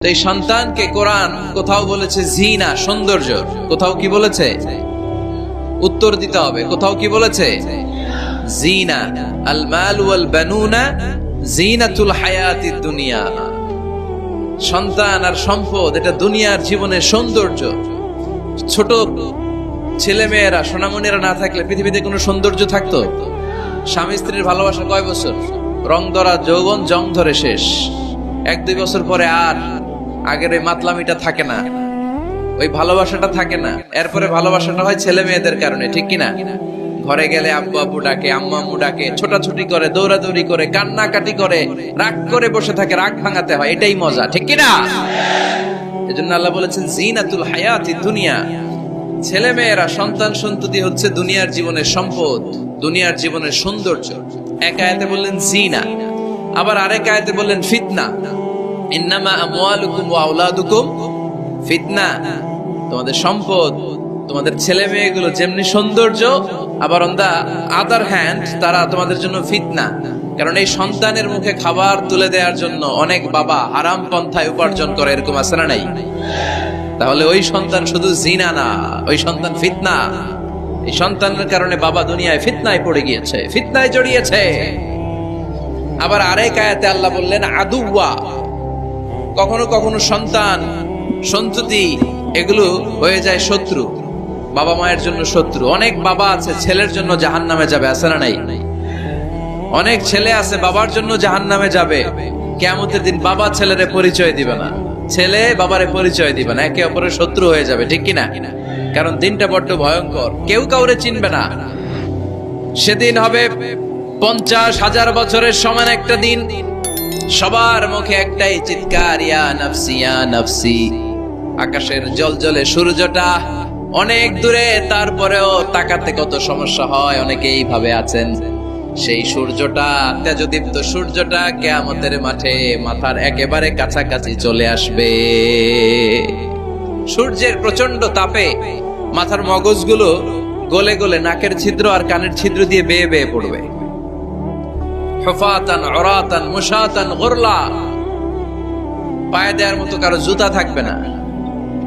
এই সন্তানকে কোরআন কোথাও বলেছে জিনা, সৌন্দর্য, কোথাও কি বলেছে? উত্তর দিতে হবে। কোথাও কি বলেছে? জিনা। আল মাল ওয়াল বানুনা জিনাতুল হায়াতিদ দুনিয়া। সন্তান আর সম্পদ এটা দুনিয়ার জীবনের সৌন্দর্য। ছোট ছেলে মেয়েরা, সোনামণিরা না থাকলে পৃথিবীতে কোনো সৌন্দর্য থাকতো? স্বামী স্ত্রীর ভালোবাসা কয় বছর? রং ধরা যৌবন, জং ধরে শেষ। 1-2 বছর পরে আর আগের এই মাতলামিটা থাকে না, ওই ভালোবাসাটা থাকে না। এরপরে ভালোবাসাটা হয় ছেলে মেয়েদের কারণে, ঠিক কিনা? ঘরে গেলে আব্বু আব্বু ডাকে, আম্মু আম্মু ডাকে, ছোটাছুটি করে, দৌড়াদৌড়ি করে, কান্নাকাটি করে, রাগ করে বসে থাকে, রাগ ভাঙাতে হয়, এটাই মজা, ঠিক কিনা? এজন্য আল্লাহ বলেছেন জিনাতুল হায়াতিদ দুনিয়া। ছেলে মেয়েরা, সন্তান সন্ততি হচ্ছে দুনিয়ার জীবনের সম্পদ, দুনিয়ার জীবনের সৌন্দর্য। এক আয়াতে বললেন জিনা, আবার আরেক আয়াতে বললেন ফিতনা। ইন্নামা আমওয়ালুকুম ওয়া আওলাদুকুম ফিতনা। তোমাদের সম্পদ, তোমাদের ছেলে মেয়েগুলো যেমনি সৌন্দর্য, আবার অন দা আদার হ্যান্ড তারা তোমাদের জন্য ফিতনা। কারণ এই সন্তানের মুখে খাবার তুলে দেওয়ার জন্য অনেক বাবা হারাম পন্থায় উপার্জন করে, এরকম আছে না নাই? তাহলে ওই সন্তান শুধু জিনা না, ওই সন্তান ফিতনা। এই সন্তানের কারণে বাবা দুনিয়ায় ফিতনায় পড়ে গিয়েছে, ফিতনায় জড়িয়েছে। আবার আরেক আয়াতে আল্লাহ বললেন আদুওয়া। কখনো কখনো সন্তান সন্ততি এগুলো হয়ে যায় শত্রু, বাবা মায়ের জন্য শত্রু। অনেক বাবা আছে ছেলের জন্য জাহান্নামে যাবে, আছে না নাই? অনেক ছেলে আছে বাবার জন্য জাহান্নামে যাবে। কিয়ামতের দিন বাবা ছেলেরে পরিচয় দিবে না, ছেলে বাবারে পরিচয় দিবে না, একে অপরের শত্রু হয়ে যাবে, ঠিক কিনা? কারণ দিনটা বড্ড ভয়ঙ্কর, কেউ কাউরে চিনবে না। সেদিন হবে 50,000 বছরের সমান একটা দিন। সবার মুখে একটাই চিৎকার, ইয়া নাফসি ইয়া নাফসি। আকাশের জলজলে সূর্যটা অনেক দূরে, তারপরেও তাকাতে কত সমস্যা হয়, অনেকে এইভাবে আছেন। সেই সূর্যটা, তেজদীপ্ত সূর্যটা কিয়ামতের মাঠে মাথার একেবারে কাছাকাছি চলে আসবে। সূর্যের প্রচন্ড তাপে মাথার মগজগুলো গলে গলে নাকের ছিদ্র আর কানের ছিদ্র দিয়ে বেয়ে বেয়ে পড়বে। হুফাতান উরাতান মুশাতান গুরলা। পায়ে দেওয়ার মতো কারো জুতা থাকবে না।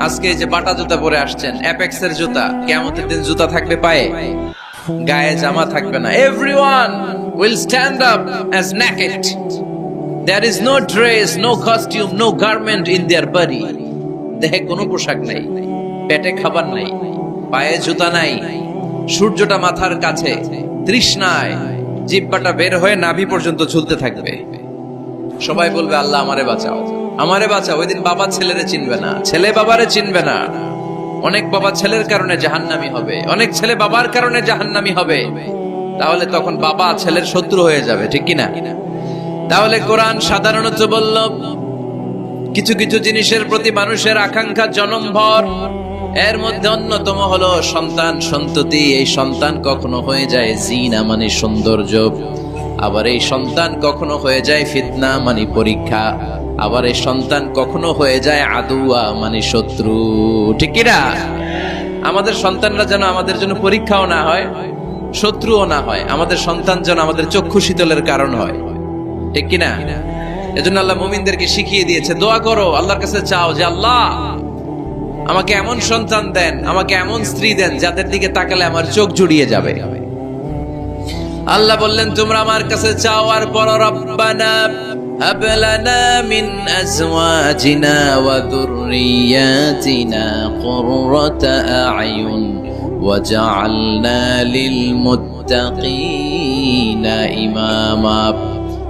আজকে যে বাটা জুতা পরে আসছেন, অ্যাপেক্সের জুতা, কিয়ামতের দিন জুতা থাকবে পায়ে, গায়ে জামা থাকবে না। Everyone will stand up as naked. There is no dress, no costume, no garment in their body. দেহে কোনো পোশাক নাই, পেটে খাবার নাই, পায়ে জুতা নাই, সূর্যটা মাথার কাছে, তৃষ্ণায় জিহ্বাটা বের হয়ে নাভি পর্যন্ত ঝুলতে থাকবে। সবাই বলবে আল্লাহ আমারে বাঁচাও, আমারে বাঁচাও। ওই দিন বাবা ছেলেরে চিনবে না, ছেলে বাবারে চিনবে না। অনেক বাবা ছেলের কারণে জাহান্নামী হবে, অনেক ছেলে বাবার কারণে জাহান্নামী হবে। তাহলে তখন বাবা ছেলের শত্রু হয়ে যাবে, ঠিক কিনা? তাহলে কোরআন সাধারণত বলল কিছু কিছু জিনিসের প্রতি মানুষের আকাঙ্ক্ষা জনমভর। এর মধ্যে অন্যতম হলো সন্তান সন্ততি। এই সন্তান কখনো হয়ে যায় জিনা মানে সৌন্দর্য, আবার এই সন্তান কখনো হয়ে যায় ফিতনা মানে পরীক্ষা, আবার এই সন্তান কখনো হয়ে যায় আদুয়া মানে শত্রু, ঠিক কিনা? আমাদের সন্তানরা যেন আমাদের জন্য পরীক্ষাও না হয়, শত্রুও না হয়। আমাদের সন্তান যেন আমাদের চক্ষু শীতলের কারণ হয়, ঠিক কিনা? এজন্য আল্লাহ মুমিনদেরকে শিখিয়ে দিয়েছে, দোয়া করো, আল্লাহর কাছে চাও যে আল্লাহ আমাকে এমন সন্তান দেন, আমাকে এমন স্ত্রী দেন যাদের দিকে তাকালে আমার চোখ জুড়িয়ে যাবে। আল্লাহ বললেন তোমরা আমার কাছে চাও আর পড়ো, রব্বানা হাব লানা মিন আজওয়াজিনা ওয়া যুররিয়াতিনা কুররাতা আ'য়ুন ওয়াজআলনা লিল মুত্তাকিনা ইমামা।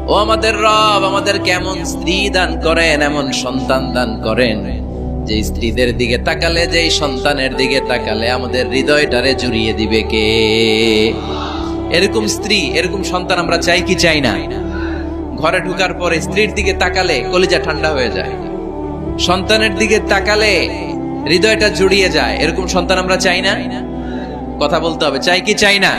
ও আমাদের রব, আমাদের কেমন স্ত্রী দান করেন, এমন সন্তান দান করেন যে স্ত্রীদের দিকে তাকালে, যেই সন্তানের দিকে তাকালে আমাদের হৃদয়টারে জুড়িয়ে দিবে কে? এরকম স্ত্রী, এরকম সন্তান আমরা চাই কি চাই না? ঘরে ঢুকার পরে স্ত্রীর দিকে তাকালে কলিজা ঠান্ডা হয়ে যায়, সন্তানের দিকে তাকালে হৃদয়টা জুড়িয়ে যায়। এরকম সন্তান আমরা চাই না? কথা বলতে হবে, চাই কি চাই না?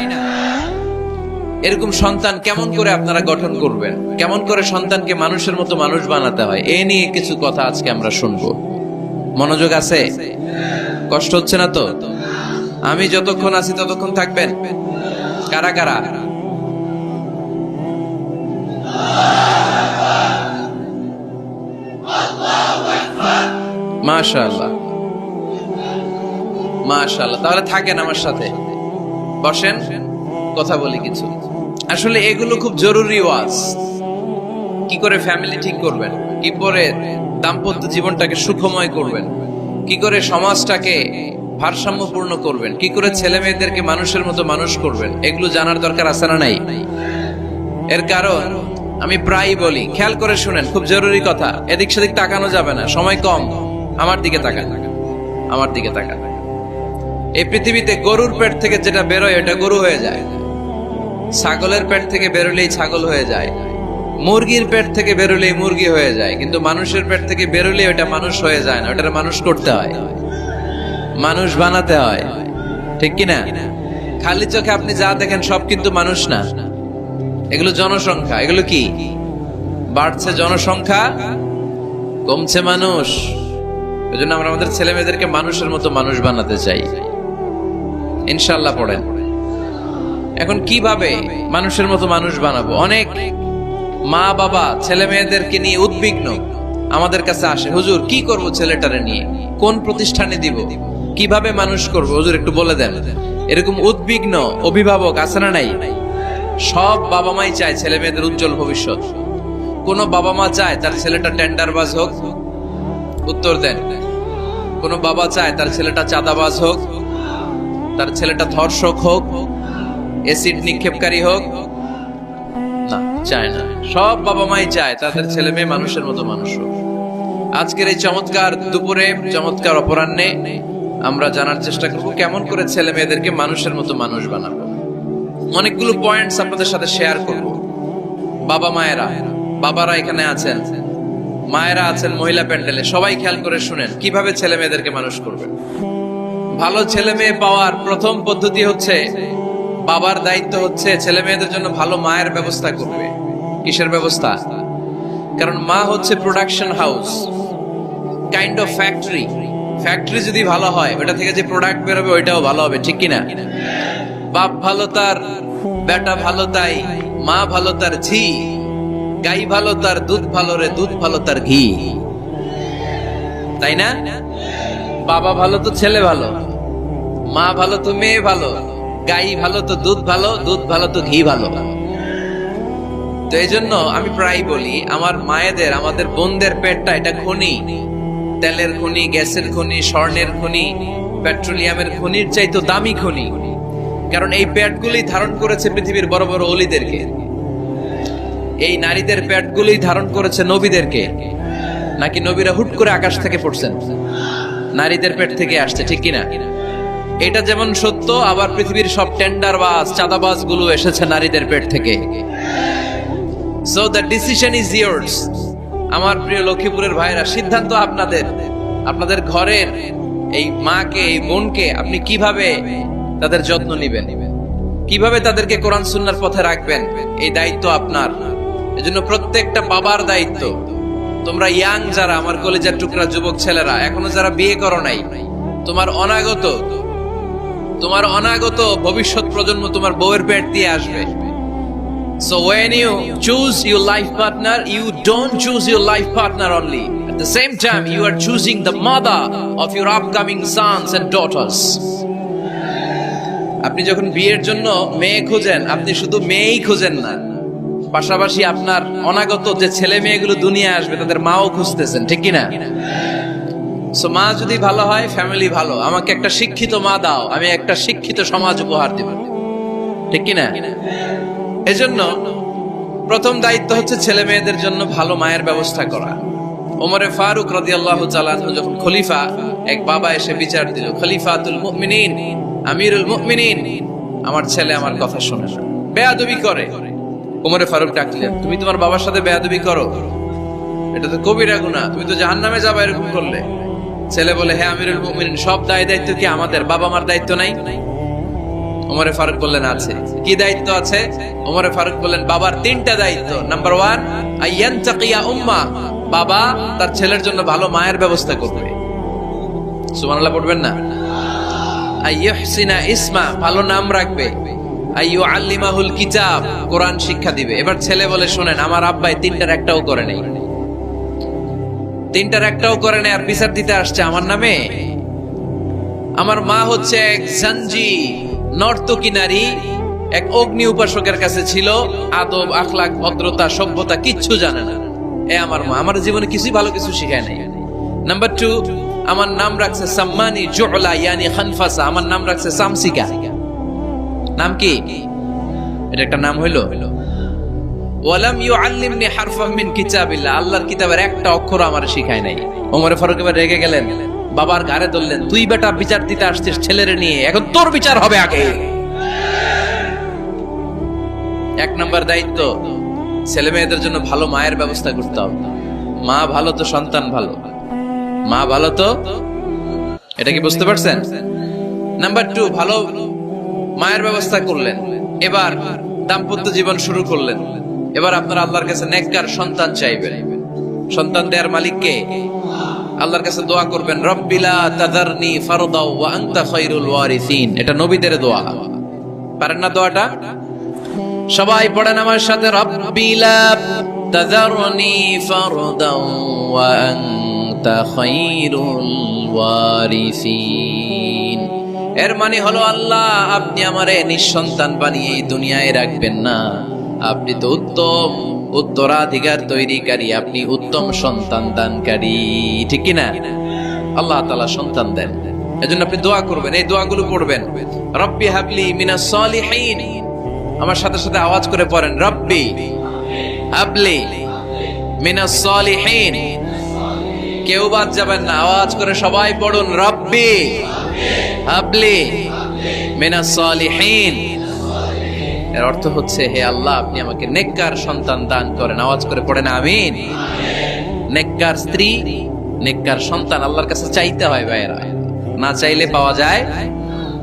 এরকম সন্তান কেমন করে আপনারা গঠন করবেন, কেমন করে সন্তানকে মানুষের মতো মানুষ বানাতে হয়, এ নিয়ে কিছু কথা আজকে আমরা শুনবো। মনোযোগ আছে? কষ্ট হচ্ছে না তো? আমি যতক্ষণ আছি ততক্ষণ থাকবেন? কারা কারা? মাশাআল্লাহ, মাশাআল্লাহ। তাহলে থাকেন আমার সাথে, বসেন, কথা বলি কিছু। আসলে এগুলো খুব জরুরি ওয়াজ। কি করে ফ্যামিলি ঠিক করবেন, কি করে দাম্পত্য জীবনটাকে সুখময় করবেন, কি করে সমাজটাকে ভারসাম্যপূর্ণ করবেন, কি করে ছেলে মেয়েদেরকে মানুষের মতো মানুষ করবেন, এগুলো জানার দরকার আছে না নাই? এর কারণ আমি প্রায়ই বলি, খেয়াল করে শুনেন, খুব জরুরি কথা, এদিক সেদিক তাকানো যাবে না, সময় কম। আমার দিকে তাকান, আমার দিকে তাকান। এই পৃথিবীতে গরুর পেট থেকে যেটা বেরোয় ওটা গরু হয়ে যায়, ছাগলের পেট থেকে বেরোলেই ছাগল হয়ে যায়, মুরগির পেট থেকে বেরোলেই মুরগি হয়ে যায়, কিন্তু মানুষের পেট থেকে বেরোলেই ওটা মানুষ হয়ে যায় না, ওটা মানুষ করতে হয়, মানুষ বানাতে হয়, ঠিক কিনা? খালি চোখে আপনি যা দেখেন সব কিন্তু মানুষ না, এগুলো জনসংখ্যা। এগুলো কি? বাড়ছে জনসংখ্যা, কমছে মানুষ। এই জন্য আমরা আমাদের ছেলে মেয়েদেরকে মানুষের মতো মানুষ বানাতে চাই, ইনশাল্লাহ। পড়েন। এখন কিভাবে মানুষের মতো মানুষ বানাবো? অনেক মা বাবা ছেলে মেয়েদেরকে নিয়ে উদ্বিগ্ন, আমাদের কাছে আসে, হুজুর কি করব ছেলেটারে নিয়ে, কোন প্রতিষ্ঠানে দিব, কিভাবে মানুষ করব, হুজুর একটু বলে দেন। এরকম উদ্বিগ্ন অভিভাবক আছে না নাই? সব বাবা মাই চায় ছেলে মেয়েদের উজ্জ্বল ভবিষ্যৎ। কোন বাবা মা চায় তার ছেলেটা টেন্ডারবাজ হোক? উত্তর দেন। কোন বাবা চায় তার ছেলেটা চাঁদাবাজ হোক, তার ছেলেটা ধর্ষক হোক, এসিড নিক্ষেপকারী হোক? না, চায় না। সব বাবা মাই চায় তাদের ছেলে মেয়ে মানুষের মতো মানুষ হোক। আজকের এই চমৎকার দুপুরে, চমৎকার অপরাহ্নে আমরা জানার চেষ্টা করব কেমন করে ছেলে মেয়েদেরকে মানুষের মতো মানুষ বানাবো। অনেকগুলো পয়েন্টস আপনাদের সাথে শেয়ার করব। বাবা মায়েরা, বাবারা এখানে আছেন, মায়েরা আছেন মহিলা প্যান্ডেলে, সবাই খেয়াল করে শুনেন কিভাবে ছেলে মেয়েদেরকে মানুষ করবেন। ভালো ছেলে মেয়ে পাওয়ার প্রথম পদ্ধতি হচ্ছে, বাবার দায়িত্ব হচ্ছে ছেলে মেয়েদের জন্য ভালো মায়ের ব্যবস্থা করবে। কিসের ব্যবস্থা? কারণ মা হচ্ছে production house, kind of factory. Factory যদি ভালো হয়, ওটা থেকে যে প্রোডাক্ট বেরোবে ওইটাও ভালো হবে, ঠিক কিনা? বাপ ভালো তার বেটা ভালো তাই, মা ভালো তার ঝি, গাই ভালো তার দুধ ভালো রে, দুধ ভালো তার ঘি, তাই না? বাবা ভালো তো ছেলে ভালো, মা ভালো তো মেয়ে ভালো, গাই ভালো তো দুধ ভালো, দুধ ভালো তো ঘি ভালো। তো এই জন্য আমি প্রায় বলি, আমার মায়েদের, আমাদের বোনদের পেটটা এটা খনি, তেলের খনি, গ্যাসের খনি, স্বর্ণের খনি, পেট্রোলিয়ামের খনির চাইতো দামি খনি। কারণ এই পেটগুলি ধারণ করেছে পৃথিবীর বড় বড় অলিদেরকে, এই নারীদের পেটগুলি ধারণ করেছে নবীদেরকে। নাকি নবীরা হুট করে আকাশ থেকে পড়ছেন? নারীদের পেট থেকে আসছে, ঠিক কিনা? এটা যেমন সত্য, আবার পৃথিবীর সব টেন্ডারবাজ, চাঁদাবাজ গুলো এসেছে নারীদের পেট থেকে। So the decision is years. আমার প্রিয় লক্ষ্মীপুরের ভাইরা, সিদ্ধান্ত আপনাদের। আপনাদের ঘরের এই মাকে, এই বোনকে আপনি কিভাবে তাদের যত্ন নেবেন, কিভাবে তাদেরকে কোরআন সুন্নাহর পথে রাখবেন, এই দায়িত্ব আপনার। এজন্য প্রত্যেকটা বাবার দায়িত্ব। তোমরা ইয়াং যারা, আমার কলেজের টুকরা যুবক ছেলেরা, এখনো যারা বিয়ে করো নাই, তোমার অনাগত ভবিষ্যৎ প্রজন্ম তোমার বউয়ের পেট দিয়ে আসবে। So when you choose your life partner, you don't choose your life partner only. At the same time, you are choosing the mother of your upcoming sons and daughters. আপনি যখন বিয়ের জন্য মেয়ে খোঁজেন, আপনি শুধু মেয়েই খোঁজেন না, পাশাপাশি আপনার অনাগত যে ছেলে মেয়েগুলো দুনিয়া আসবে তাদের মাও খুঁজতেছেন, ঠিক কিনা? সো মা যদি ভালো হয়, ফ্যামিলি ভালো। আমাকে একটা শিক্ষিত মা দাও, আমি একটা শিক্ষিত সমাজ উপহার দেব, ঠিক কিনা? এজন্য প্রথম দায়িত্ব হচ্ছে ছেলে মেয়েদের জন্য ভালো মায়ের ব্যবস্থা করা। ওমরে ফারুক রাদিয়াল্লাহু তাআলা আনহু যখন খলিফা, এক বাবা এসে বিচার দিল, খলিফাতুল মুমিনিন, আমিরুল মুমিনিন, আমার ছেলে আমার কথা শোনে না, বেয়াদবি করে। ওমরে ফারুক ডাকলেন, তুমি তোমার বাবার সাথে বেয়াদবি করো, এটা তো কবিরা গুনাহ, তুমি তো জাহান্নামে যাবে এরকম করলে। ছেলে বলে, হ্যাঁ আমিরুল মুমিনিন, সব দায়িত্ব কি আমাদের? বাবা মার দায়িত্ব নাই? ওমরে ফারুক বললেন, আছে। কি দায়িত্ব আছে? ওমরে ফারুক বললেন, বাবার তিনটা দায়িত্ব। নাম্বার 1, আইয়ানতাকিয়া উম্মা, বাবা তার ছেলের জন্য ভালো মায়ের ব্যবস্থা করবে। সুবহানাল্লাহ পড়বেন না? আইয়ুহসিনা ইসমা, ভালো নাম রাখবে। আইয়ুআল্লিমাহুল কিতাব, কোরআন শিক্ষা দিবে। এবার ছেলে বলে, শোনেন, আমার আব্বাই তিনটার একটাও করে নাই। তিনটার একটাও করে না, আর বিচার দিতে আসছে আমার নামে। আমার মা হচ্ছে এক জাঞ্জি নর্তকী নারী, এক অগ্নি উপাসকের কাছে ছিল, আদব আখলাক ভদ্রতা সভ্যতা কিচ্ছু জানে না। আমার মা আমার জীবনে কিছুই ভালো কিছু শিখায় নাই। নাম্বার 2, আমার নাম রাখছে সাম্মানি জুলা ইয়ানি খানফাসা, আমার নাম রাখছে সামসিকা। নাম কি? এটা একটা নাম হইলো? ওয়ালাম ইউআল্লিমনি হারফাম মিন কিতাবিল্লাহ, আল্লাহর কিতাবের একটা অক্ষর আমার শিখায় নাই। ওমর ফারুক এবার রেগে গেলেন, বাবার গায়ে ধরলেন, তুই বেটা বিচার দিতে আসছিস ছেলেরে নিয়ে, এখন তোর বিচার হবে আগে। এক নাম্বার দায়িত্ব, ছেলে মেয়েদের জন্য ভালো মায়ের ব্যবস্থা করতে হবে। মা ভালো তো সন্তান ভালো, মা ভালো তো, এটা কি বুঝতে পারছেন? নাম্বার 2, ভালো মায়ের ব্যবস্থা করলেন, এবার দাম্পত্য জীবন শুরু করলেন। এবার আপনারা আল্লাহর কাছে নেককার সন্তান চাইবেন। সন্তান দেওয়ার মালিক কে? আল্লাহর কাছে দোয়া করবেন, রব্বিলা তাযারনি ফারদাও ওয়া আনতা খায়রুল ওয়ারিসিন। এটা নবীদের দোয়া, পারেন না দোয়াটা? সবাই পড়েন আমার সাথে, রব্বিলা তাযারনি ফারদাও ওয়া আনতা খায়রুল ওয়ারিসিন। এর মানে হলো, আল্লাহ আপনি আমারে নিঃসন্তান বানিয়ে এই দুনিয়ায় রাখবেন না, আপনি তো উত্তম উত্তরাধিকার তৈরিকারী, আপনি উত্তম সন্তান দানকারী, ঠিক কি না? আল্লাহ তাআলা সন্তান দেন, এজন্য আপনি দোয়া করবেন, এই দোয়াগুলো পড়বেন। রব্বি হাবলি মিনাস সালিহিন, আমার সাথে সাথে আওয়াজ করে পড়েন, রব্বি হাবলি মিনাস সালিহিন। কেউ বাদ যাবেন না, আওয়াজ করে সবাই পড়ুন, রব্বি হাবলি মিনাস সালিহিন। এর অর্থ হচ্ছে, হে আল্লাহ আপনি আমাকে নেককার সন্তান দান করেন। আওয়াজ করে পড়েন আমিন। নেককার স্ত্রী, নেককার সন্তান আল্লাহর কাছে চাইতে হয় ভাইয়েরা, না চাইলে পাওয়া যায়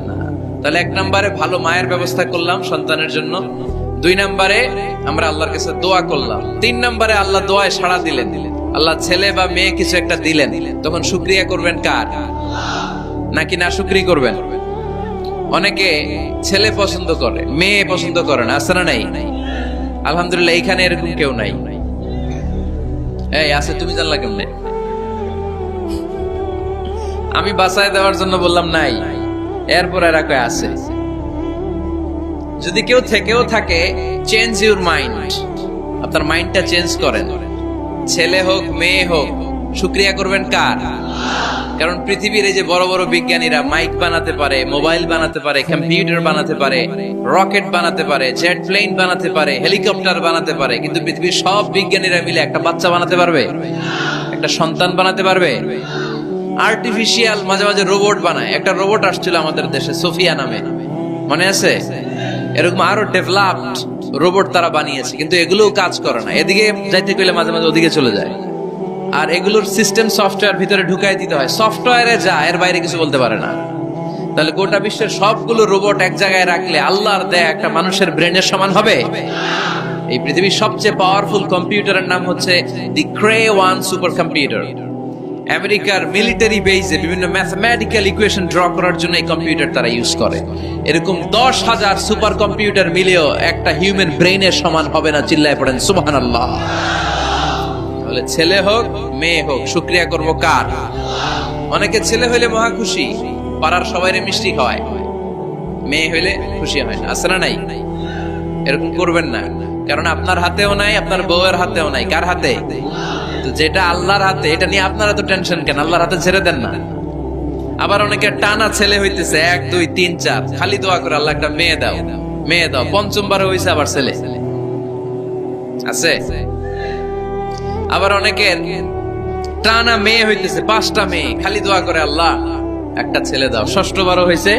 না। তাহলে 1 নম্বরে ভালো মায়ের ব্যবস্থা করলাম সন্তানের জন্য, 2 নম্বরে আমরা আল্লাহর কাছে দোয়া করলাম, 3 নম্বরে আল্লাহ দোয়ায় সাড়া দিলেন। আল্লাহ ছেলে বা মেয়ে কিছু একটা দিলেন, তখন শুকরিয়া করবেন কার? নাকি না শুকরি করবেন? অনেকে ছেলে পছন্দ করে, মেয়ে পছন্দ করে না, আছে না নাই? আলহামদুলিল্লাহ এইখানে এরকম কেউ নাই। এই আছে, তুমি জানলা কেমনে? আমি বাঁচায় দেওয়ার জন্য বললাম নাই, এরপর এরা কয় আছে। যদি কেউ থেকেও থাকে, চেঞ্জ ইউর মাইন্ড, আপনার মাইন্ডটা চেঞ্জ করেন। ছেলে হোক মেয়ে হোক, শুকরিয়া করবেন কার? কারণ পৃথিবীর এই যে বড় বড় বিজ্ঞানীরা মাইক বানাতে পারে, মোবাইল বানাতে পারে, কম্পিউটার বানাতে পারে, রকেট বানাতে পারে, জেট প্লেন বানাতে পারে, হেলিকপ্টার বানাতে পারে, কিন্তু পৃথিবীর সব বিজ্ঞানীরা মিলে একটা বাচ্চা বানাতে পারবে? একটা সন্তান বানাতে পারবে? আর্টিফিশিয়াল মাঝে মাঝে রোবট বানায়। একটা রোবট আসছিল আমাদের দেশে, সোফিয়া নামে, মনে আছে? এরকম আরো ডেভেলপড রোবট তারা বানিয়েছে, কিন্তু এগুলোও কাজ করে না। এদিকে যাইতে গেলে মাঝে মাঝে ওদিকে চলে যায়। আর এগুলোর সিস্টেম সফটওয়্যার ভিতরে ঢুকাই দিতে হয়, সফটওয়্যারে যা, এর বাইরে কিছু বলতে পারে না। তাহলে গোটা বিশ্বের সবগুলো রোবট এক জায়গায় রাখলে আল্লাহর দেয়া একটা মানুষের ব্রেনের সমান হবে? এই পৃথিবীর সবচেয়ে পাওয়ারফুল কম্পিউটারের নাম হচ্ছে দি ক্রে-1 সুপার কম্পিউটার। আমেরিকার মিলিটারি বেজে বিভিন্ন ম্যাথমেটিক্যাল ইকুয়েশন ড্র করার জন্য এই কম্পিউটার তারা ইউজ করে। এরকম 10,000 সুপার কম্পিউটার মিলেও একটা হিউম্যান ব্রেইনের সমান হবে না। চিল্লায় পড়েন সুবহানাল্লাহ। তাহলে ছেলে হোক মেয়ে হোক, শুকরিয়া করব কার? অনেকে ছেলে হইলে মহা খুশি, পাড়ার সবাইরে মিষ্টি খাওয়ায়, মেয়ে হইলে খুশি হয় না, আছে না নাই? এরকম করবেন না, কারণ আপনার হাতেও নাই, আপনার বউয়ের হাতেও নাই। কার হাতে? তো যেটা আল্লাহর হাতে, এটা নিয়ে আপনারা তো টেনশন কেন? আল্লাহর হাতে ছেড়ে দেন না। আবার অনেকে টানা ছেলে হইতেছে 1 2 3 4, খালি দোয়া করে আল্লাহ একটা মেয়ে দাও, মেয়ে দাও। 5ম বার হইছে আবার ছেলে আছে। আবার অনেকের টানা মেয়ে হইতেছে 5টা মেয়ে, খালি দোয়া করে আল্লাহ একটা ছেলে দাও। 6ষ্ঠ বারও হইছে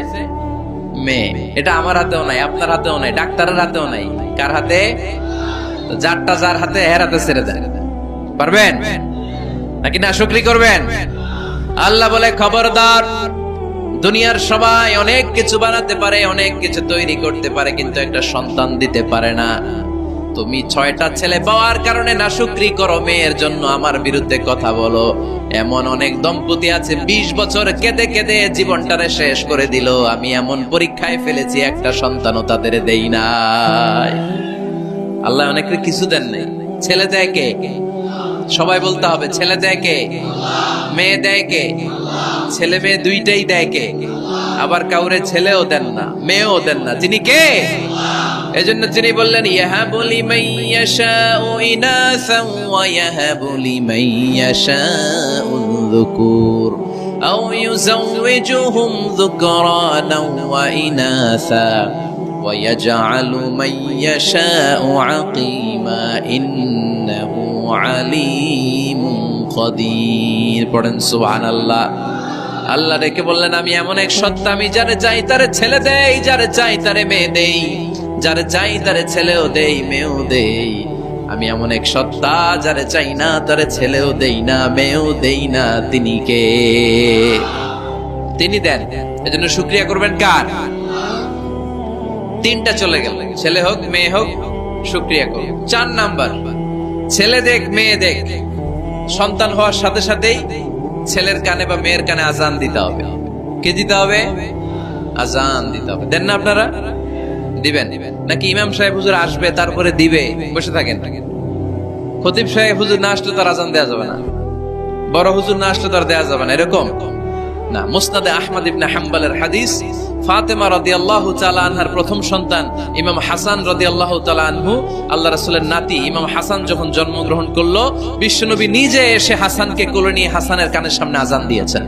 মেয়ে। এটা আমার হাতেও নাই, আপনার হাতেও নাই, ডাক্তারের হাতেও নাই। কার হাতে? যারটা যার হাতে, এর হাতে ছেড়ে দেন। পারবেন নাকি না শুকরি করবেন? আল্লাহ বলে, খবরদার, দুনিয়ার সবাই অনেক কিছু বানাতে পারে, অনেক কিছু তৈরি করতে পারে, কিন্তু একটা সন্তান দিতে পারে না। তুমি 6টা ছেলে পাওয়ার কারণে না শুকরি করো, মেয়ের জন্য আমার বিরুদ্ধে কথা বলো। এমন অনেক দম্পতি আছে 20 বছর কেঁদে কেঁদে জীবনটারে শেষ করে দিল। আমি এমন পরীক্ষায় ফেলেছি, একটা সন্তানও তাদের দেই নাই। আল্লাহ অনেকের কিছু দেন নাই। ছেলে দেয় কে? সবাই বলতে হবে ছেলে দেয় কে, মেয়ে দেয় কে? ছেলে মেয়ে দুইটাই দেয় কে? আবার কাউরে ছেলেও দেন না, মেয়েও দেন না, তিনি কে? এজন্য তিনি বললেন ইয়াহাবু লিমান ইয়াশাউ ইনাসান ওয়া ইয়াহাবু লিমান ইয়াশাউ যুকুর আও ইউযাওয়িজুহুম যুকরানান ওয়া ইনাসা ওয়া ইয়াজআলু মান ইয়াশাউ আকিমা ইন্নাহু আলীমুন কাদির। পড়েন সুবহানাল্লাহ। আল্লাহ ডেকে বললেন আমি এমন এক সত্তা, আমি যারে চাই তারে ছেলে দেই, যারে চাই তারে মেয়ে দেই, যারে চাই তারে ছেলেও দেই মেয়েও দেই। আমি এমন এক সত্তা, যারে চাই না তারে ছেলেও দেই না মেয়েও দেই না। তিনি কে? তিনি দেন। এজন্য শুকরিয়া করবেন কার? তিনটা চলে গেল, ছেলে হোক মেয়ে হোক, শুকরিয়া করুন। 4 নাম্বার, ছেলে দেখ মেয়ে দেখ, সন্তান হওয়ার সাথে সাথেই ছেলের কানে বা মেয়ের কানে আজান দিতে হবে। কে দিতে হবে? আজান দিতে হবে। দেন না আপনারা? দিবেন নাকি ইমাম সাহেব হুজুর আসবে তারপরে দিবে বসে থাকেন? খতিব সাহেব হুজুর না আসলে তার আজান দেওয়া যাবে না, বড় হুজুর না আসলে তার দেওয়া যাবে না, এরকম না। মুসনাদে আহমদ ইবনে হাম্বলের হাদিস, ফাতেমা রাদিয়াল্লাহু তাআলা আনহার প্রথম সন্তান ইমাম হাসান রাদিয়াল্লাহু তাআলা আনহু, আল্লাহ রাসূলের নাতি ইমাম হাসান যখন জন্মগ্রহণ করলো, বিশ্বনবী নিজে এসে হাসানকে কোলে নিয়ে হাসানের কানের সামনে আজান দিয়েছেন।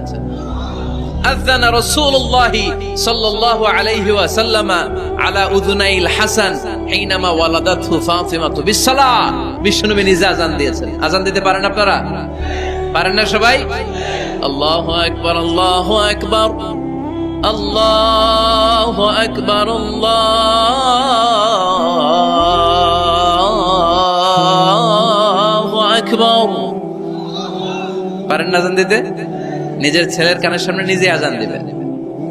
আযানা রাসূলুল্লাহি সাল্লাল্লাহু আলাইহি ওয়াসাল্লাম আলা উযুনাইল হাসান হিনামা ওয়ালাদাতহু ফাতিমাতু বিসসালাহ। বিশ্বনবী নিজে আজান দিয়েছেন। আজান দিতে পারেন আপনারা? পারেন না সবাই? আল্লাহু আকবার, আল্লাহু আকবার, আল্লাহু আকবার, আল্লাহু আকবার। পারেন না আজান দিতে? নিজের ছেলের কানের সামনে নিজে আজান দিবেন।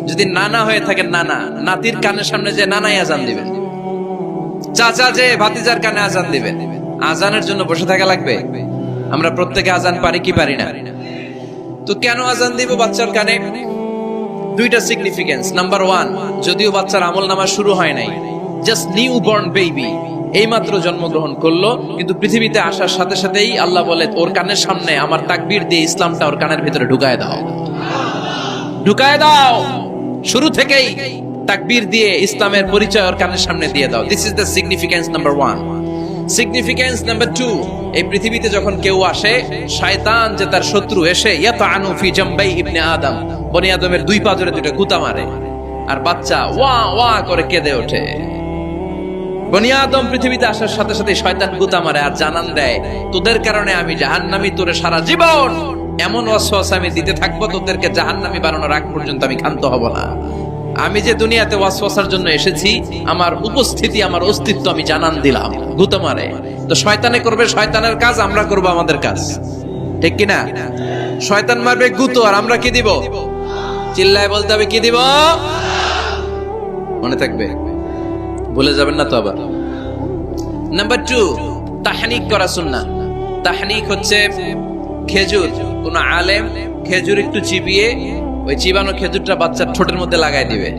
যদি নানা হয়ে থাকেন, নানা নাতির কানের সামনে যে নানাই আজান দিবেন, চাচা যে ভাতিজার কানে আজান দিবেন। আজানের জন্য বসে থাকা লাগবে? আমরা প্রত্যেকে আজান পারি কি পারি না? তো কেন আজান দিব বাচ্চার কানে? দুইটা সিগনিফিকেন্স। নাম্বার 1, যদিও বাচ্চার আমলনামা শুরু হয় নাই, জাস্ট নিউ বর্ন বেবি, এইমাত্র জন্মগ্রহণ করলো, কিন্তু পৃথিবীতে আসার সাথে সাথেই আল্লাহ বলে ওর কানের সামনে আমার তাকবীর দিয়ে ইসলামটা ওর কানের ভিতরে ঢুকায় দাও, ঢুকায় দাও। শুরু থেকেই তাকবীর দিয়ে ইসলামের পরিচয় ওর কানের সামনে দিয়ে দাও। This is the significance number 1। Significance number 2, এই পৃথিবীতে যখন কেউ আসে, শয়তান যে তার শত্রু এসে ইয়াতানু ফি জামবাই ইবনে আদম, বনি আদমের 2 পা ধরে 2টা গুতা মারে, আর বাচ্চা ওয়া ওয়া করে কেঁদে ওঠে। বনি আদম পৃথিবীতে আসার সাথে সাথে শয়তান গুতা মারে আর জানান দেয় তোদের কারণে আমি জাহান্নামী, তোরে সারা জীবন এমন ওয়াসওয়াসা আমি দিতে থাকবো, তোদেরকে জাহান্নামী বানানোর আগ পর্যন্ত আমি ক্ষান্ত হব না। আমি যে দুনিয়াতে ওয়াসওয়াসার জন্য এসেছি, আমার উপস্থিতি, আমার অস্তিত্ব আমি জানান দিলাম। গুতা মারে। তো শয়তানে করবে শয়তানের কাজ, আমরা করব আমাদের কাজ, ঠিক কিনা? শয়তান মারবে গুতো, আর আমরা কি দিব? চিল্লায় বলতে হবে কি দিব? মনে থাকবে, ভুলে যাবেন না তো আবার। নাম্বার 2, তাহনিক করা সুন্নাহ। তাহনিক হচ্ছে খেজুর, কোন আলেম খেজুর একটু চিবিয়ে ওই চিবানো খেজুরটা বাচ্চার ঠোঁটের মধ্যে লাগাই দিবে।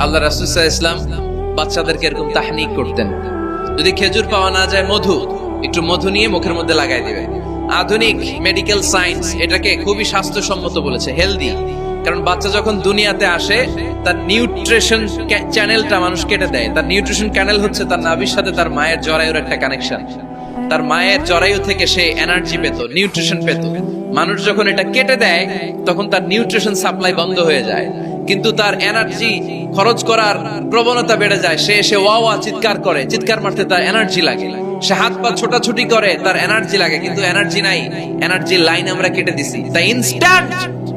আল্লাহ রাসূল সাল্লাল্লাহু আলাইহি ওয়াসাল্লাম বাচ্চাদেরকে এরকম তাহনিক করতেন। যদি খেজুর পাওয়া না যায়, মধু, একটু মধু নিয়ে মুখের মধ্যে লাগাই দিবে। আধুনিক মেডিকেল সায়েন্স এটাকে খুবই স্বাস্থ্যসম্মত বলেছে, হেলদি। কারণ বাচ্চা যখন দুনিয়াতে আসে, তার নিউট্রিশন চ্যানেলটা মানুষ কেটে দেয়। তার নিউট্রিশন চ্যানেল হচ্ছে তার নাভির সাথে তার মায়ের জরায়ুর একটা কানেকশন। তার মায়ের জরায়ু থেকে সে এনার্জি পেত, নিউট্রিশন পেত। মানুষ যখন এটা কেটে দেয়, তখন তার নিউট্রিশন সাপ্লাই বন্ধ হয়ে যায়, কিন্তু তার এনার্জি খরচ করার প্রবণতা বেড়ে যায়। সে এসে ওয়া ওয়া চিৎকার করে, চিৎকার মারতে তার এনার্জি লাগে। সে হাত পা ছোটাছুটি করে, তার এনার্জি লাগে, কিন্তু এনার্জি নাই। এনার্জি লাইন আমরা কেটে দিছি। তাই ইনস্ট্যান্ট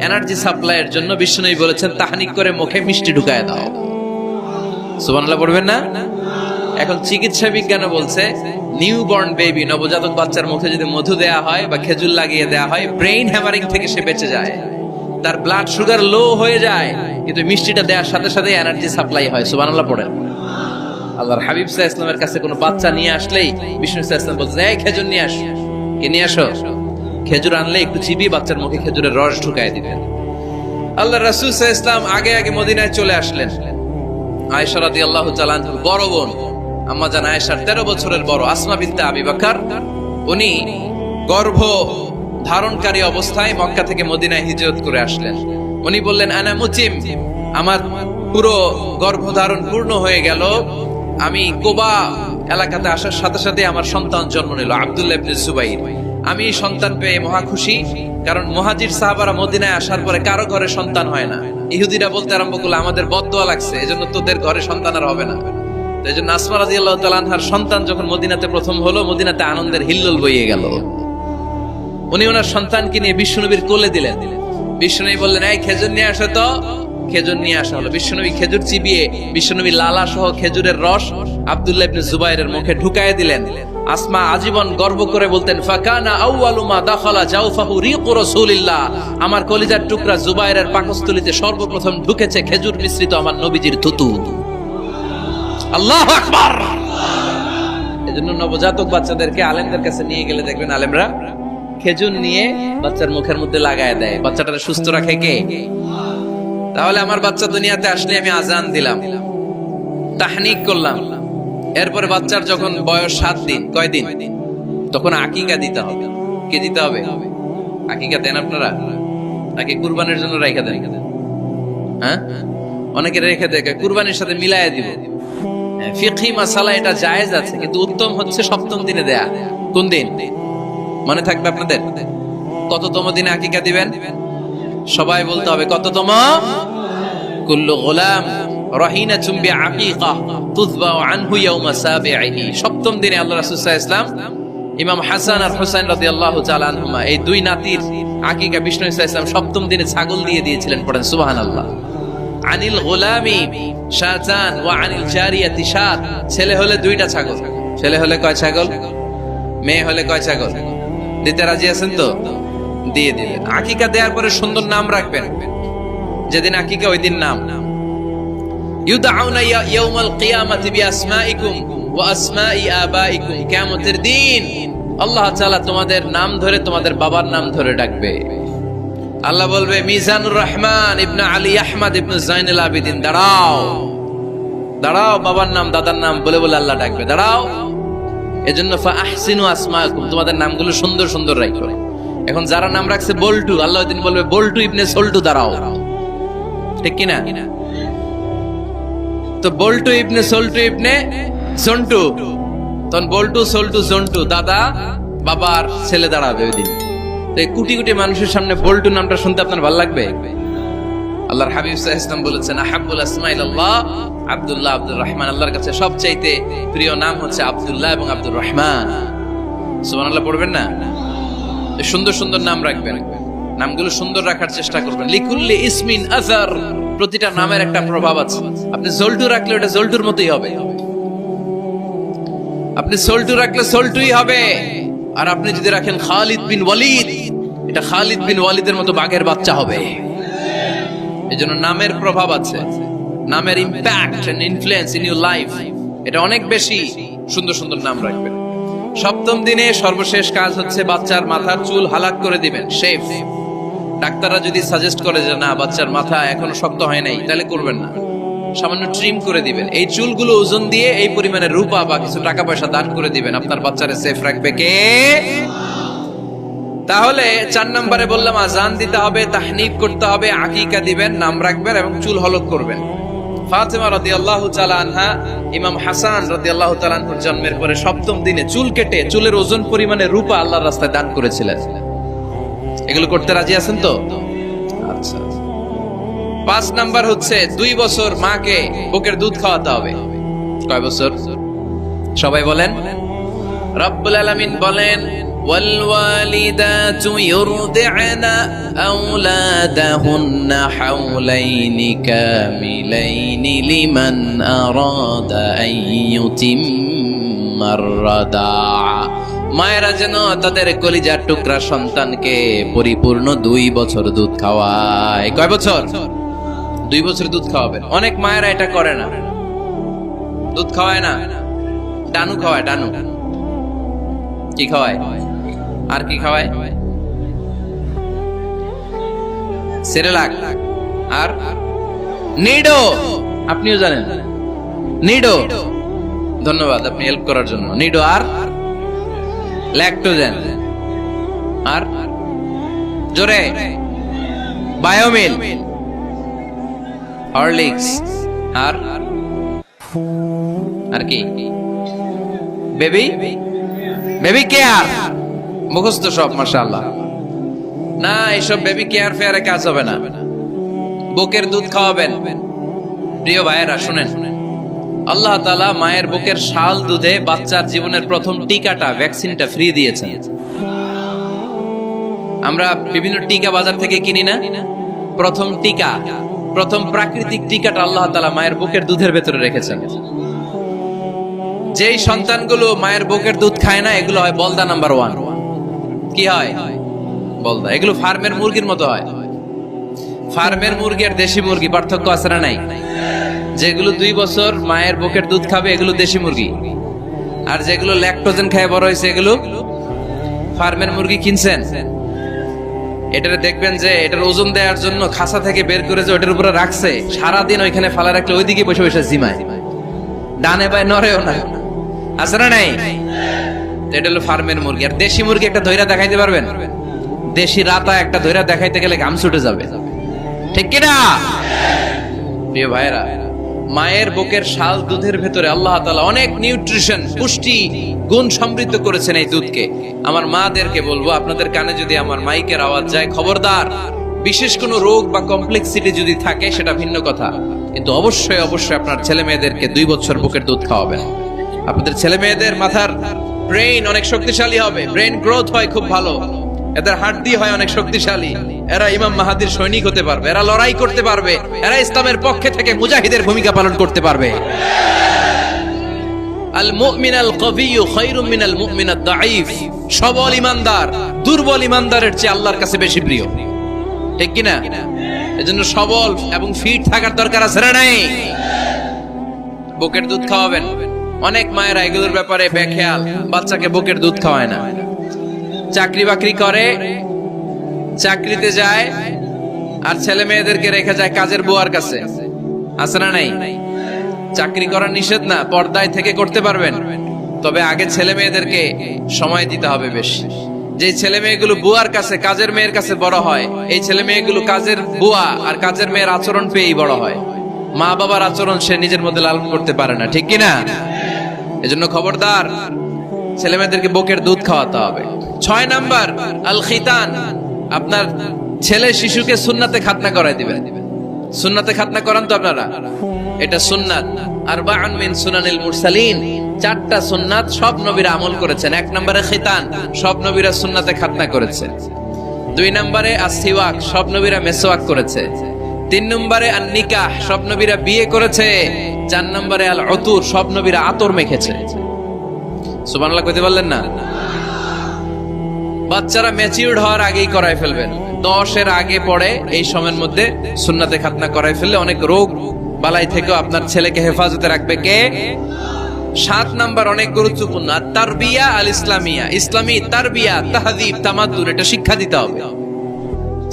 এনার্জি সাপ্লাইয়ের জন্য বিশ্বনবী বলেছেন তাহনিক করে মুখে মিষ্টি ঢুকায় দাও। সুবহানাল্লাহ পড়বেন না? এখন চিকিৎসা বিজ্ঞান বলছে নিউবর্ন বেবি, নবজাতক বাচ্চার মুখে যদি মধু দেয়া হয় বা খেজুর লাগিয়ে দেয়া হয়, ব্রেইন হ্যামারিং থেকে সে বেঁচে যায়। তার ব্লাড সুগার লো হয়ে যায়, কিন্তু মিষ্টিটা দেওয়ার সাথে সাথে এনার্জি সাপ্লাই হয়। সুবহানাল্লাহ পড়েন। আল্লাহর হাবিব সাল্লাল্লাহু আলাইহি ওয়াসাল্লামের কাছে কোনো বাচ্চা নিয়ে আসলেই বিষ্ণু সাল্লাল্লাহু আলাইহি ওয়াসাল্লাম বলতেন, এই খেজুর নিয়ে আস। কে নিয়ে আসো? খেজুর আনলে একটু চিবিয়ে বাচ্চার মুখে খেজুরের রস ঢুকায় দিতেন। আল্লাহ রাসূল সাল্লাল্লাহু আলাইহি ওয়াসাল্লাম আগে আগে মদিনায় চলে আসলেন। আয়েশা রাদিয়াল্লাহু তাআলা আনহার বড় বোন, আম্মা জান আয়েশার 13 বছরের বড় আসমা বিনতে আবি বকর, উনি গর্ভ ধারণকারী অবস্থায় মক্কা থেকে মদিনায় হিজরত করে আসলেন। উনি বললেন আনা মুচিম, আমার পুরো গর্ভধারণ পূর্ণ হয়ে গেল, আমি কোবা এলাকাতে আসার সাথে সাথে আমার সন্তান জন্ম নিল আব্দুল্লাহ ইবনে জুবাইর। আমি সন্তান পেয়ে মহা খুশি, কারণ মুহাজির সাহাবারা মদিনায় আসার পরে কারো ঘরে সন্তান হয় না। ইহুদিরা বলতে আরম্ভ করলো আমাদের বদদোয়া লাগছে, এজন্য তোদের ঘরে সন্তান আর হবে না। তো এজন্য আসমা রাদিয়াল্লাহু তাআলা আনহার সন্তান যখন মদিনাতে প্রথম হলো, মদিনাতে আনন্দের হিল্লোল বইয়ে গেল। উনি ওনার সন্তানকে নিয়ে বিশ্বনবীর কোলে দিলেন। বিশ্বনবী বললেন এই খেজুর নিয়ে আসো তো। খেজুর নিয়ে আসা হলো। বিশ্বনবী খেজুর চিবিয়ে বিশ্বনবী লালা সহ খেজুরের রস আব্দুল্লাহ ইবনে জুবাইরের মুখে ঢুকায় দিলেন। আসমা আজীবন গর্ব করে বলতেন ফাকানা আউয়ালু মা দাখালা জাওফাহু রিকু রাসূলিল্লাহ, আমার কলিজার টুকরা জুবাইরের পাকস্থলীতে সর্বপ্রথম ঢুকেছে খেজুর মিশ্রিত আমার নবীজির থুতু। আল্লাহু আকবার। এজন্য নবজাতক বাচ্চাদেরকে আলেমদের কাছে নিয়ে গেলে দেখবেন আলেমরা খেজুর নিয়ে বাচ্চার মুখের মধ্যে লাগায় দেয়। বাচ্চাটাকে সুস্থ রাখে কে? তাহলে আমার বাচ্চা দুনিয়াতে আসলে আমি আজান দিলাম, তাহনিক করলাম, এরপরে বাচ্চার যখন বয়স 7 দিন, কয়দিন, তখন আকিকা দিতে হবে। কে দিতে হবে? আকিকা দেন আপনারা নাকি কুরবানির জন্য রেখে দেন? হ্যাঁ, অনেকে রেখে দেয়, কুরবানির সাথে মিলাইয়া দিব। ফিকহি মাসালা এটা জায়েজ আছে, কিন্তু উত্তম হচ্ছে 7ম দিনে দেয়া। কোন দিন মনে থাকবে আপনাদের? কততম দিনে আকিকা দিবেন? সবাই বলতে হবে কততম? কুল্লু গোলাম রাহিনাতুম বিআকিকা তুযবা আনহু ইয়াওমা সাবিহি। 7ম দিনে আল্লাহ রাসূল সাল্লাল্লাহু আলাইহি ওয়াসাল্লাম ইমাম হাসান আর হুসাইন রাদিয়াল্লাহু তাআলা আনহুমা এই দুই নাতির আকিকা বিষ্ণু সাল্লাল্লাহু আলাইহি ওয়াসাল্লাম 7ম দিনে ছাগল দিয়ে দিয়েছিলেন। পড়েন সুবহানাল্লাহ। আনিল গোলামি শাতান ওয়া আনিল জারিয়াতি শাত। ছেলে হলে 2টা ছাগল। ছেলে হলে কয় ছাগল? মেয়ে হলে কয় ছাগল? দিতে রাজি আছেন তো? দিয়ে দিলেন। আকিকা দেওয়ার পরে সুন্দর নাম রাখবেন। যেদিন আকিকা ওই দিন নাম। ইউদআউনা ইয়াউমাল কিয়ামাতি বিআসমাইকুম ওয়া আসমাই আবাইকুম। কিয়ামতের দিন আল্লাহ তাআলা তোমাদের নাম ধরে তোমাদের বাবার নাম ধরে ডাকবে। আল্লাহ বলবে মিজানুর রহমান ইবনে আলী আহমদ ইবনে জাইনুল আবেদিন, দাঁড়াও দাঁড়াও, বাবার নাম দাদার নাম বলে বলে আল্লাহ ডাকবে, দাঁড়াও। এজন্য ফাআহসিনু আসমাকুম, তোমাদের নামগুলো সুন্দর সুন্দর রাখো। এখন যারা নাম রাখছে বল্টু, আল্লাহ দিন বলবে বল্টু ইবনে সল্টু, দাঁড়াও। ঠিক কিনা? তো বল্টু ইবনে সল্টু ইবনে জন্টু, তখন বল্টু সল্টু জন্টু, দাদা বাবার ছেলে দাঁড়াবে ওই দিন। তো এই কোটি কোটি মানুষের সামনে বল্টু নামটা শুনতে আপনার ভালো লাগবে? আল্লাহর হাবিব সাল্লাল্লাহু আলাইহি ওয়াসাল্লাম বলেছেন আহাব্বুল আসমাইল্লাহ আব্দুল্লাহ আব্দুর রহমান। আল্লাহর কাছে সবচাইতে প্রিয় নাম হচ্ছে আব্দুল্লাহ এবং আব্দুর রহমান। সুবহানাল্লাহ পড়বেন না? সুন্দর সুন্দর নাম রাখবেন, নামগুলো সুন্দর রাখার চেষ্টা করবেন। লিকুল্লি ইসমিন আযার, প্রতিটা নামের একটা প্রভাব আছে। আপনি জল্টু রাখলে ওটা জল্টুর মতোই হবে, আপনি সল্টু রাখলে সল্টুই হবে। আর আপনি যদি রাখেন খালিদ বিন ওয়ালিদ, এটা খালিদ বিন ওয়ালিদের মতো বাঘের বাচ্চা হবে। এজন্য নামের প্রভাব আছে, নামের impact and influence in your life এটা অনেক বেশি। সুন্দর সুন্দর নাম রাখবেন। 7ম দিনে সর্বশেষ কাজ হচ্ছে বাচ্চার মাথার চুল হালাক করে দিবেন, শেভ। ডাক্তাররা যদি সাজেস্ট করে যে না বাচ্চার মাথা এখনো শক্ত হয় নাই, তাহলে করবেন না, সামান্য ট্রিম করে দিবেন। এই চুলগুলো ওজন দিয়ে এই পরিমাণে রূপা বা কিছু টাকা পয়সা দান করে দিবেন। আপনার বাচ্চারে সেফ রাখবে কে? তাহলে 4 নম্বরে বললাম আজান দিতে হবে, তাহনিক করতে হবে, আকিকা দিবেন, নাম রাখবেন এবং চুল হলক করবেন। ফাতেমা রাদিয়াল্লাহু তাআলা আনহা ইমাম হাসান রাদিয়াল্লাহু তাআলা আনহুর জন্মের পরে 7ম দিনে চুল কেটে চুলের ওজন পরিমাণে রূপা আল্লাহর রাস্তায় দান করেছিলেন। এগুলো করতে রাজি আছেন তো? আচ্ছা। 5 নাম্বার হচ্ছে 2 বছর মাকে বুকের দুধ খাওয়াতে হবে। কয় বছর? সবাই বলেন। রব্বুল আলামিন বলেন ওয়াল ওয়ালিদাতু ইউরদি'না আওলাদাহুন্না হাওলাইনি কামিলাইনি লিমান আরাদা আন ইউতিম্মার রাদা'a। মায়েরা যেন তাদের কলিজার টুকরা সন্তানকে পরিপূর্ণ 2 বছর দুধ খাওয়ায়। কয় বছর? 2 বছর দুধ খাওয়াবেন। অনেক মায়েরা এটা করে না, দুধ খাওয়ায় না, ডানু খাওয়ায়। ডানু কি খাওয়ায়? আর কি খাওয়ায়? সেরেলাক আর নিডো। আপনিও জানেন নিডো? ধন্যবাদ আপনি হেল্প করার জন্য। নিডো আর ল্যাকটোজেন। আর জোরে বায়োমিল, হরলিক্স, আর আর কি বেবি বেবি কেয়ার, মুখস্থ সব মাশাআল্লাহ। না, এইসব বেবি কেয়ার ফেয়ারে কাজ হবে না। বুকের দুধ খাওয়াবেন। প্রিয় ভাইয়েরা শুনেন, আল্লাহ তাআলা মায়ের বুকের শাল দুধে বাচ্চার জীবনের প্রথম টিকাটা, ভ্যাকসিনটা ফ্রি দিয়েছেন। আমরা বিভিন্ন টিকা বাজার থেকে কিনি না, প্রথম টিকা, প্রথম প্রাকৃতিক টিকাটা আল্লাহ তাআলা মায়ের বুকের দুধের ভেতরে রেখেছেন। যেই সন্তানগুলো মায়ের বুকের দুধ খায় না, এগুলো হয় বলদা নাম্বার 1। কি হয়? বলদা। এগুলো ফার্মের মুরগির মতো হয়। ফার্মের মুরগি আর দেশি মুরগি পার্থক্য আছে না নাই? যেগুলো 2 বছর মায়ের বুকের দুধ খাবে এগুলো দেশি মুরগি, আর যেগুলো ল্যাকটোজেন খায় বড় হয়েছে এগুলো ফার্মের মুরগি। কিনছেন? এটারে দেখবেন যে এটার ওজন দেওয়ার জন্য খাসা থেকে বের করে যে ওটার উপরে রাখছে, সারাদিন ওইখানে ফালা রাখলে ওইদিকে বসে বসে জিমায়, ডানে বায় নড়েও না। আছে না নাই? এটা হলো ফার্মের মুরগি। আর দেশি মুরগি একটা ধইরা দেখাইতে পারবেন? দেশি রাতা একটা ধইরা দেখাইতে গেলে ঘাম ছুটে যাবে, ঠিক কিনা? প্রিয় ভাইরা, মায়ের বুকের শাল দুধের ভেতরে আল্লাহ তাআলা অনেক নিউট্রিশন, পুষ্টি গুণ সমৃদ্ধ করেছেন এই দুধকে। আমার মাদেরকে বলবো, আপনাদের কানে যদি আমার মাইকের আওয়াজ যায়, খবরদার। বিশেষ কোনো রোগ বা কমপ্লেক্সিটি যদি থাকে সেটা ভিন্ন কথা, কিন্তু অবশ্যই অবশ্যই আপনার ছেলে মেয়েদেরকে 2 বছর বুকের দুধ খাওয়াবেন। আপনাদের ছেলে মেয়েদের মাথার ব্রেইন অনেক শক্তিশালী হবে, ব্রেইন গ্রোথ হয় খুব ভালো, এদের হাড্ডি হয় অনেক শক্তিশালী, এরা ইমাম মাহাদির সৈনিক হতে পারবে, এরা লড়াই করতে পারবে, এরা ইসলামের পক্ষে থেকে মুজাহিদের ভূমিকা পালন করতে পারবে। আল মুমিন আল কবিয়্যু খায়রুম মিনাল মুমিন আদ দাঈফ। সবল ইমানদার দুর্বল ইমানদারের চেয়ে আল্লাহর কাছে বেশি প্রিয়, ঠিক কি না? এজন্য সবল এবং ফিট থাকার দরকার আছে না নাই? বুকের দুধ খাওয়াবেন। অনেক মায়েরা এগুলোর ব্যাপারে বেখেয়াল, বাচ্চাকে বুকের দুধ খাওয়ায় না। চাকরি বাকরি করে, চাকরিতে যায়, আর ছেলে মেয়েদেরকে রেখে যায় কাজের বুয়ার কাছে, আছে না নাই? চাকরি করা নিষেধ না, পর্দায় থেকে করতে পারবেন, তবে আগে ছেলে মেয়েদেরকে সময় দিতে হবে বেশি। যে ছেলে মেয়েগুলো বুয়ার কাছে, কাজের মেয়ের কাছে বড় হয়, এই ছেলে মেয়েগুলো কাজের বুয়া আর কাজের মেয়ের আচরণ পেয়েই বড় হয়। মা বাবার আচরণ সে নিজের মধ্যে লালন করতে পারে না, ঠিক কিনা? এজন্য খবরদার, ছেলে মেয়েদেরকে বুকের দুধ খাওয়াতে হবে। 6 নাম্বার আল খিতান। আপনার ছেলে শিশুকে সুন্নাতে খাতনা করাই দিবেন। সুন্নাতে খাতনা করান তো আপনারা? এটা সুন্নাত। আরবাউন মিন সুনানিল মুরসালিন, 4টা সুন্নাত সব নবীরা আমল করেছেন। 1 নম্বরে খিতান, সব নবীরা সুন্নাতে খাতনা করেছেন। 2 নম্বরে আসসিওয়াক, সব নবীরা মেসওয়াক করেছে। 3 নম্বরে আন নিকাহ, সব নবীরা বিয়ে করেছে। 4 নম্বরে আল উতুর, সব নবীরা আতর মেখেছে। সুবহানাল্লাহ কইতে পারলেন না? বাচ্চারা ম্যাচিউরড হওয়ার আগেই করাই ফেলবেন। 10 এর আগে পড়ে এই সময়ের মধ্যে সুন্নাতে খাতনা করাই ফেললে অনেক রোগ বালাই থেকেও আপনার ছেলেকে হেফাজতে রাখবে কে? 7 নাম্বার অনেক গুরুত্বপূর্ণ, তারবিয়া আল ইসলামিয়া। ইসলামী তারবিয়া, তাহযীব, তামাদ্দুন, এটা শিক্ষা দিতে হবে।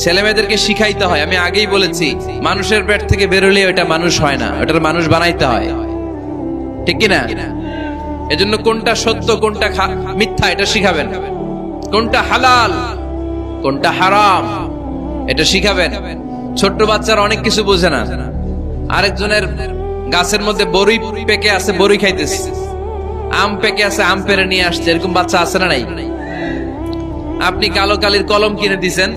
ছেলে মেয়েদেরকে শিখাইতে হয়। আমি আগেই বলেছি, মানুষের পেট থেকে বেরোলে ওটা মানুষ হয় না, ওটার মানুষ বানাইতে হয়, ঠিক কি না? এজন্য কোনটা সত্য কোনটা মিথ্যা এটা শিখাবেন, কোনটা হালাল কোনটা হারাম এটা শিখাবেন। ছোট্ট বাচ্চারা অনেক কিছু বোঝে না। আরেকজনের গাছের মধ্যে বড়ই পেকে আছে, বড়ই খাইতেছে, আম পেকে আছে, আম পেরে নিয়ে আসছে, এরকম বাচ্চা আছে না নাই? আপনি কালো কালির কলম কিনে দিছেন,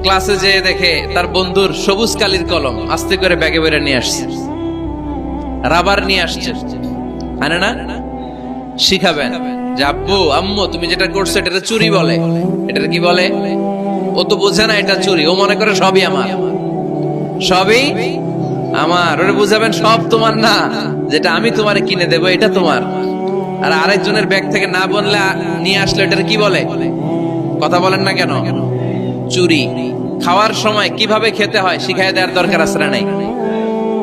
ক্লাসে যেয়ে দেখে তার বন্ধুর সবুজ কালির কলম আস্তে করে ব্যাগে বেরে নিয়ে আসছে, রাবার নিয়ে আসছে, আনে না? শিখাবেন যে আব্বু আম্মু তুমি যেটা করছো এটা চুরি বলে। এটা কি বলে? ও তো বোঝে না এটা চুরি, ও মনে করে সবই আমার, সবই আমার। ওরে বুঝাবেন সব তোমার না, যেটা আমি তোমারে কিনে দেবো এটা তোমার। আর আরেকজনের ব্যাগ থেকে না বললে নিয়ে আসলে এটা কি বলে? কথা বলেন না কেন? চুরি। খাওয়ার সময় কিভাবে খেতে হয় শিখাই দেওয়ার দরকার আছে না নাই?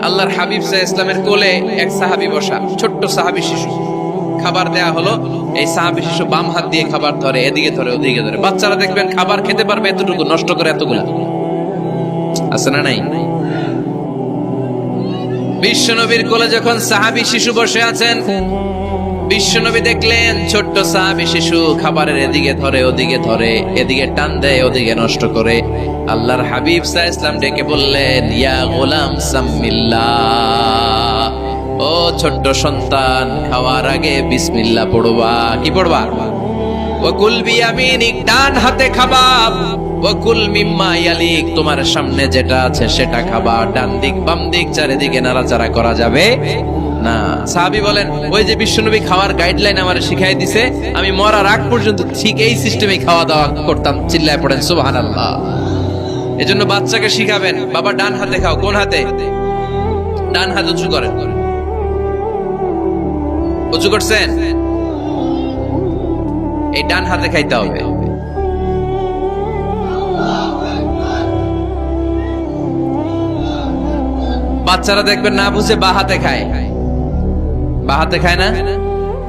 আল্লাহর হাবিব সাল্লাল্লাহু আলাইহি ওয়াসাল্লামের কোলে এক সাহাবী বসা, ছোট্ট সাহাবী শিশু। খাবার দেয়া হলো, এই সাহাবী শিশু বাম হাত দিয়ে খাবার ধরে, এদিকে ধরে ওদিকে ধরে। বাচ্চারা দেখবেন খাবার খেতে পারবে এতটুকু, নষ্ট করে এতগুলো, আছে না নাই? বিশ্বনবীর কোলে যখন সাহাবী শিশু বসে আছেন, বিশ্বনবী দেখলেন ছোট্ট সাহাবী শিশু খাবারের এদিকে ধরে ওদিকে ধরে, এদিকে টান দেয় ওদিকে নষ্ট করে। আল্লাহর হাবিব সাল্লাল্লাহু আলাইহি ওয়াসাল্লাম ডেকে বললেন, ইয়া গোলাম সাম্মিল্লাহ, ও ছোট্ট সন্তান, খাওয়ার আগে বিসমিল্লাহ পড়বা। কি পড়বা? ওয়াকুল বিয়ামিনিক, ডান হাতে খাবা। ওয়াকুল মিম্মা ইয়ালিক, তোমার সামনে যেটা আছে সেটা খাবা। ডান দিক বাম দিক চারিদিকে নাড়াচাড়া করা যাবে না। সাহাবী বলেন, ওই যে বিশ্বনবী খাওয়ার গাইডলাইন আমার শিখাই দিছে, আমি মরার আগ পর্যন্ত ঠিক এই সিস্টেমে খাওয়া দাওয়া করতাম। চিল্লায় পড়েন সুবহানাল্লাহ। এজন্য বাচ্চাকে শিখাবেন, বাবা ডান হাতে খাও। কোন হাতে? ডান হাত উঁচু করেন। উঁচু করছেন? এই ডান হাতে খাইতে হবে। বাচ্চারা দেখবেন না বুঝে বা হাতে খায়। বা হাতে খায় না?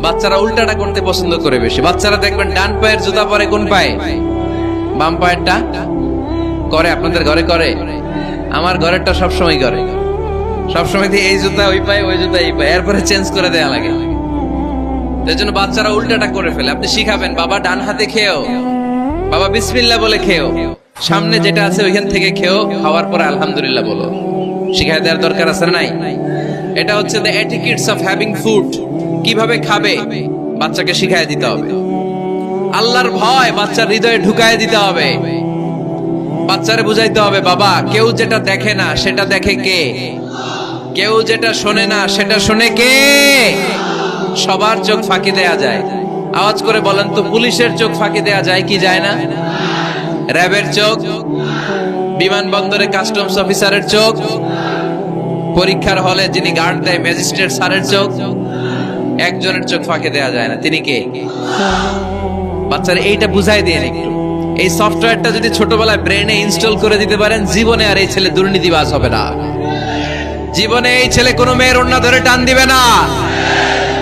বাচ্চারা উল্টাটা করতে পছন্দ করে বেশি। বাচ্চারা দেখবেন ডান পায়ের জুতা পরে কোন পায়ে? বাম পায়েরটা করে। আপনাদের ঘরে করে? আমার ঘরেরটা সবসময় করে। সবসময় দিয়ে এই জুতা ওই পায়ে, ওই জুতা এই পায়ে, এরপরে চেঞ্জ করে দেয়া লাগে। এর জন্য বাচ্চারা উল্টাটা করে ফেলে। আপনি শিখাবেন, বাবা ডান হাতে খেও, বাবা বিসমিল্লাহ বলে খেও, সামনে যেটা আছে ওইখান থেকে খেও, খাওয়ার পরে আলহামদুলিল্লাহ বলো। শিখাই দেওয়ার দরকার আছে না নাই? এটা হচ্ছে the etiquettes of having food. কিভাবে খাবে বাচ্চাকে শিখাই দিতে হবে। আল্লাহর ভয় বাচ্চার হৃদয়ে ঢুকায় দিতে হবে। বাচ্চারে বুঝাইতে হবে, বাবা কেউ যেটা দেখে না সেটা দেখে কে? কেউ যেটা শোনে না সেটা শোনে কে? সবার চোখ ফাঁকি দেয়া যায়। আওয়াজ করে বলেন তো, পুলিশের চোখ ফাঁকি দেয়া যায় কি যায় না? র্যাবের চোখ, বিমানবন্দরে কাস্টমস অফিসারের চোখ, পরীক্ষার হলে যিনি গার্ড দেয় ম্যাজিস্ট্রেট স্যারের চোখ, একজনের চোখ ফাঁকি দেয়া যায় না। তিনি কে? বাচ্চারা এইটা বুঝাই দিয়ে একটু। এই সফটওয়্যারটা যদি ছোটবেলায় ব্রেনে ইনস্টল করে দিতে পারেন, জীবনে আর এই ছেলে দুর্নীতিবাজ হবে না। জীবনে এই ছেলে কোনো মেয়ের ওড়না ধরে টান দিবে না।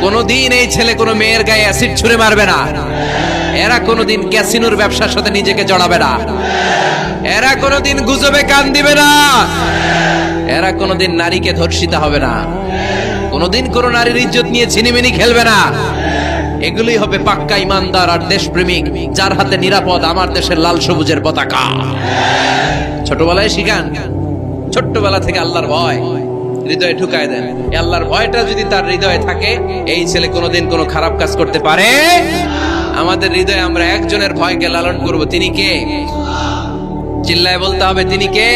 কোনোদিন এই ছেলে কোনো মেয়ের গায়ে অ্যাসিড ছুঁড়ে মারবে না। এরা কোনোদিন ক্যাসিনোর ব্যবসার সাথে নিজেকে জড়াবে না। এরা কোনোদিন গুজবে কান দিবে না। এরা কোনোদিন নারীকে ধর্ষিতা হবে না। কোনোদিন কোনো নারীর ইজ্জত নিয়ে ছিনিমিনি খেলবে না। এগুলোই হবে পাক্কা ইমানদার আর দেশপ্রেমিক, যার হাতে নিরাপদ আমার দেশের লাল সবুজের পতাকা। ছোটবেলায় শিখান, ছোট্টবেলা থেকে আল্লাহর ভয় হৃদয়ে ঢুকায় দেন। এই আল্লাহর ভয়টা যদি তার হৃদয়ে থাকে, এই ছেলে কোনোদিন কোনো খারাপ কাজ করতে পারে। আমাদের হৃদয়ে আমরা একজনের ভয়কে লালন করব। তিনি কে? চিল্লায় বলতে হবে, তিনি কে?